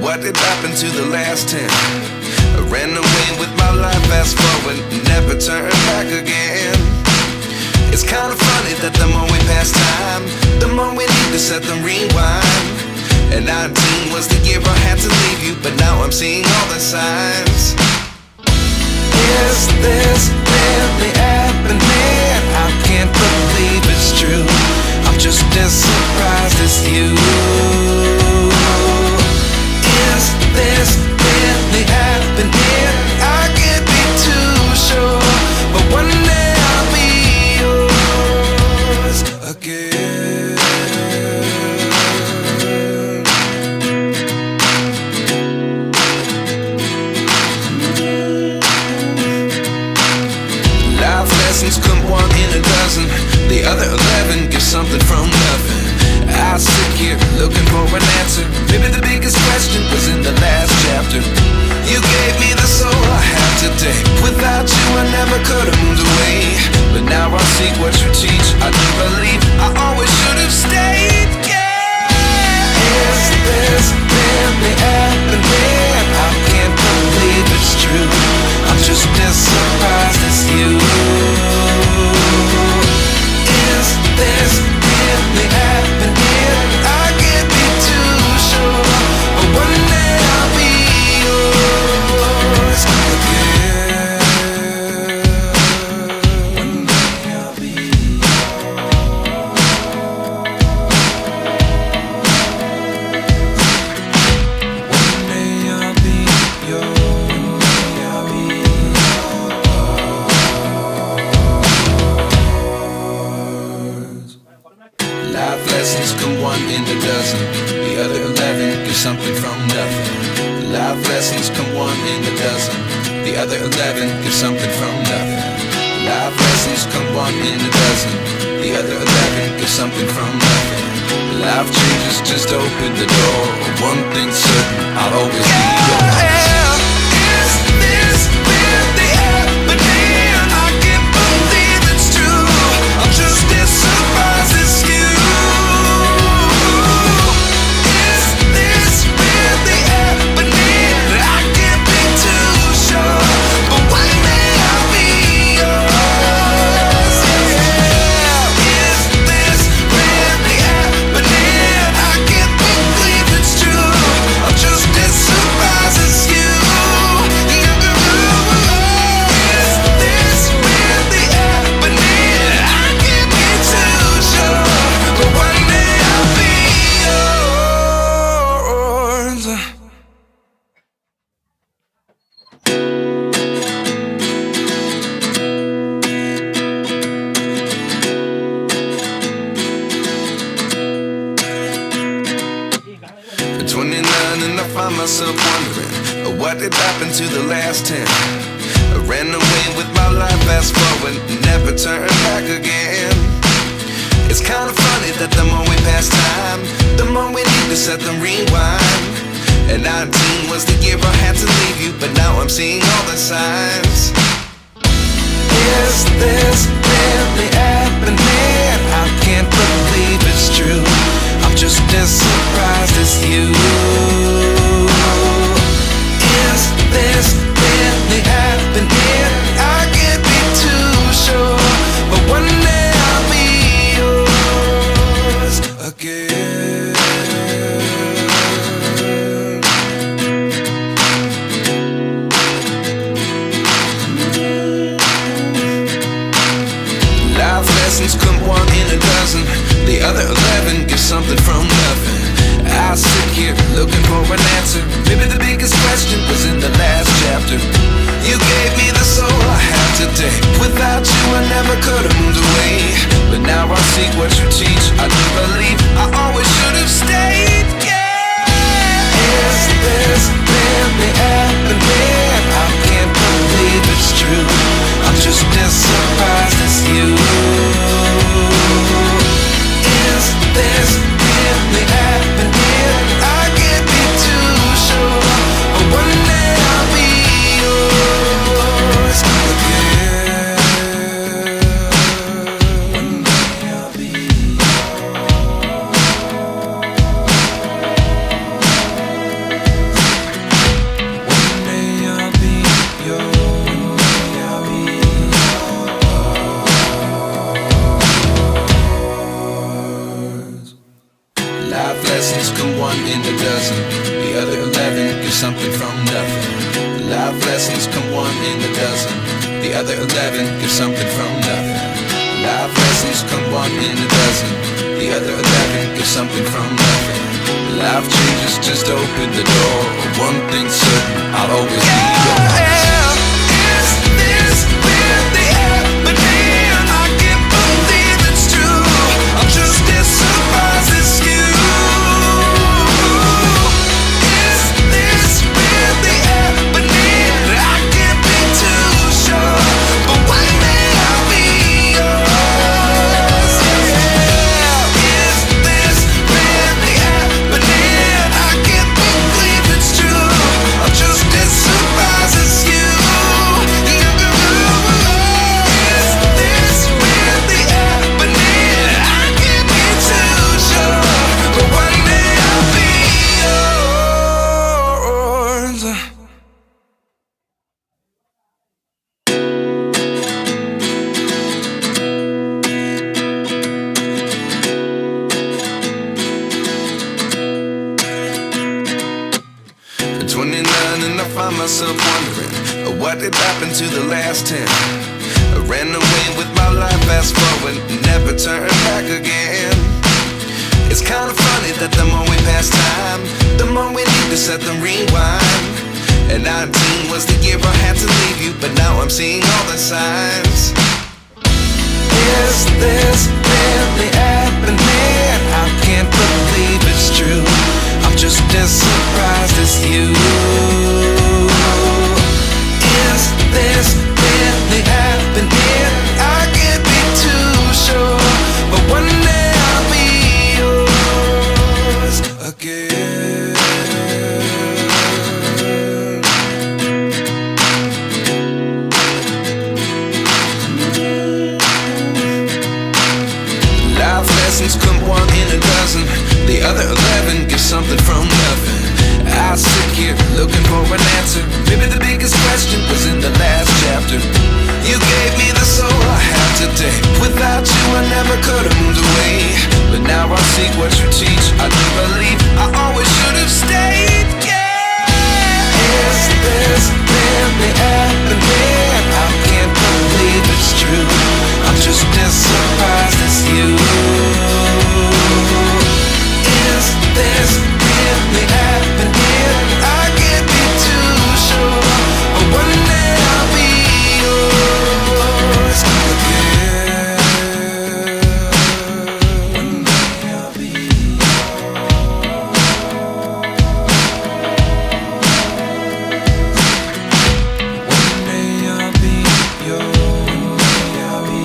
What did happen to the last 10? I ran away with my life, fast forward, never turn back again. It's kind of funny that the more we pass time, the more we need to set them rewind. And 19 was the year I had to leave you, but now I'm seeing all the signs. Is this really happening? I can't believe it's true. I'm just as surprised as you. Is this really happening? I can't be too sure, but one day I'll be yours again. Life lessons come one in a dozen. The other 11 give something from nothing. I sit here looking for an answer. Maybe the biggest question was in the last chapter. You gave me the soul I have today. Without you I never could have moved away. But now I see what you teach. I do believe I always should have stayed. Yeah. Is this really happening? I can't believe it's true. I'm just as surprised as you. Is this really happening? I can't be too sure, but one day I'll be yours again. One day I'll be yours. One day I'll be yours. I'll be yours. Life lessons come one in a dozen. The other 11 give something from nothing. Life lessons come one in a dozen. The other 11 give something from nothing. Life lessons come one in a dozen. The other 11 give something from nothing. Life changes, just open the door. One thing's certain, I'll always be yours. Is this really happening? I can't believe it's true. I'm just as surprised as you. Myself wondering what did happen to the last 10. I ran away with my life, fast forward, never turn back again. It's kind of funny that the more we pass time, the more we need to set them rewind. And 19 was the year I had to leave you, but now I'm seeing all the signs. Is this really happening? I can't believe it's true. I'm just as surprised as you. Is this really happening? I can't be too sure, but one day I'll be yours again. Life lessons come one in a dozen. The other 11 give something from nothing. I sit here looking for something from nothing. Life lessons come one in a dozen. The other 11 give something from nothing. Life lessons come one in a dozen. The other 11 give something from nothing. Life changes just open the door. One thing's certain, I'll always be yours. Is this really happening? I can't believe it's true. I'm just as surprised as you. Is this really happening? I can't be too sure, but one day I'll be yours. Yeah. Is this really happening? I can't believe it's true. I'm just as surprised as you. Is this really happening? I can't be too sure, but one day I'll be yours. At 29 and I find myself wondering, what did happen to the last 10? I ran away with my life, fast forward, never turn back again. It's kind of funny that the more we pass time, the more we need to set the rewind. And 19 was the year I had to leave you, but now I'm seeing all the signs. Is this really happening? I can't believe it's true. I'm just as surprised as you. Is this really happening? I can't be too sure, but one day I'll be yours again. Life lessons come one in a dozen. The other 11 give something from nothing. I sit here looking for an answer. Maybe the biggest question was in the last chapter. You gave me the soul I have today. Without you I never could have moved away. But now I seek what you teach. I do believe I always should have stayed. Yeah. Is this really happening? I can't believe it's true. I'm just as surprised as you. Is this really happening? I can't be too sure, but one day I'll be yours again. One day I'll be One day I'll be yours. I'll be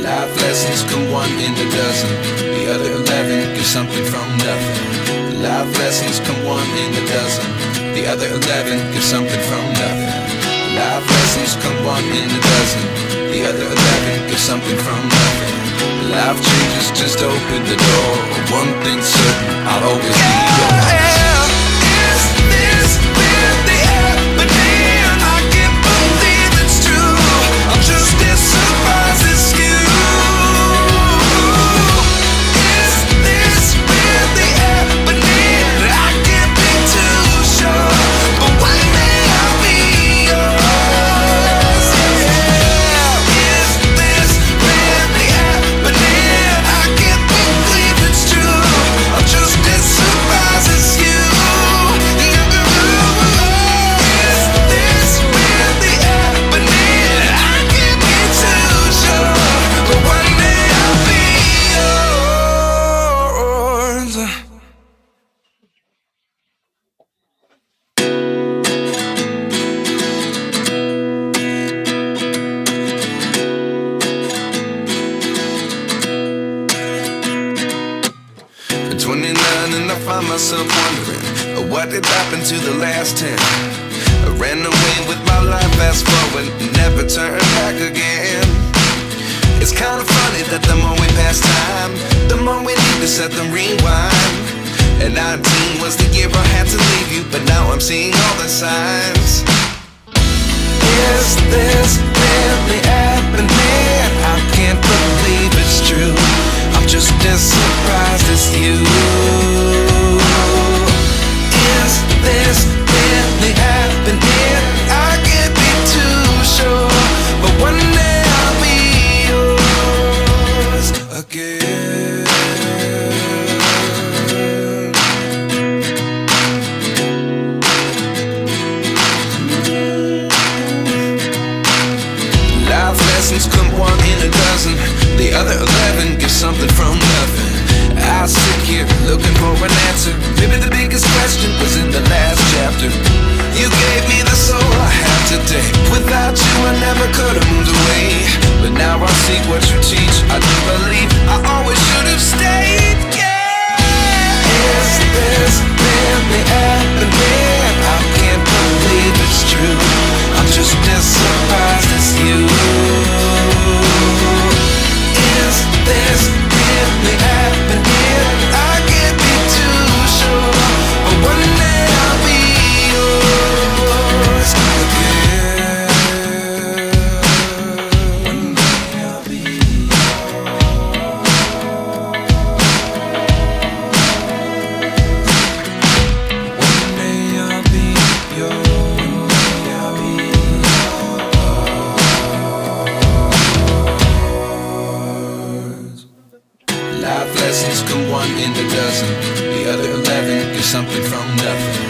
Life lessons come one in a dozen. The other 11 give something from nothing. Life lessons come one in a dozen. The other 11 give something from nothing. Life lessons come one in a dozen. The other 11 give something from nothing. Life changes just open the door. One thing's certain, I'll always be yours. Is this really happening? I can't believe it's true. I'm just as surprised as you. Is this really happening? I can't be too sure, but one day I'll be yours. Yeah. Is this really happening? I can't believe it's true. I'm just as surprised as you. Is this really happening? I can't be too sure, but one day I'll be yours. At 29 and I find myself wondering, what did happen to the last 10? I ran away with my life, fast forward, never turn back again. It's kind of funny that the more we pass time, the more we need to set the rewind. And 19 was the year I had to leave you, but now I'm seeing all the signs. Is this really happening? I can't believe it's true. I'm just as surprised as you. Is this really happening? I can't be too sure, but one day I'll be yours again. Life lessons come one in a dozen. The other 11 give something from nothing. I sit here looking for an answer. Maybe the biggest question was in the last chapter. You gave me the soul I have today. Without you I never could have moved away. But now I see what you teach. I do believe I always should have stayed. Yeah. Is this really happening? I can't believe it's true. I'm just as surprised as you. Is this really happening? I can't be too sure, but one day I'll be yours again. One day I'll be yours. One day I'll be yours. One day I'll be yours. Life lessons come one in a dozen. The other 11 give something from nothing.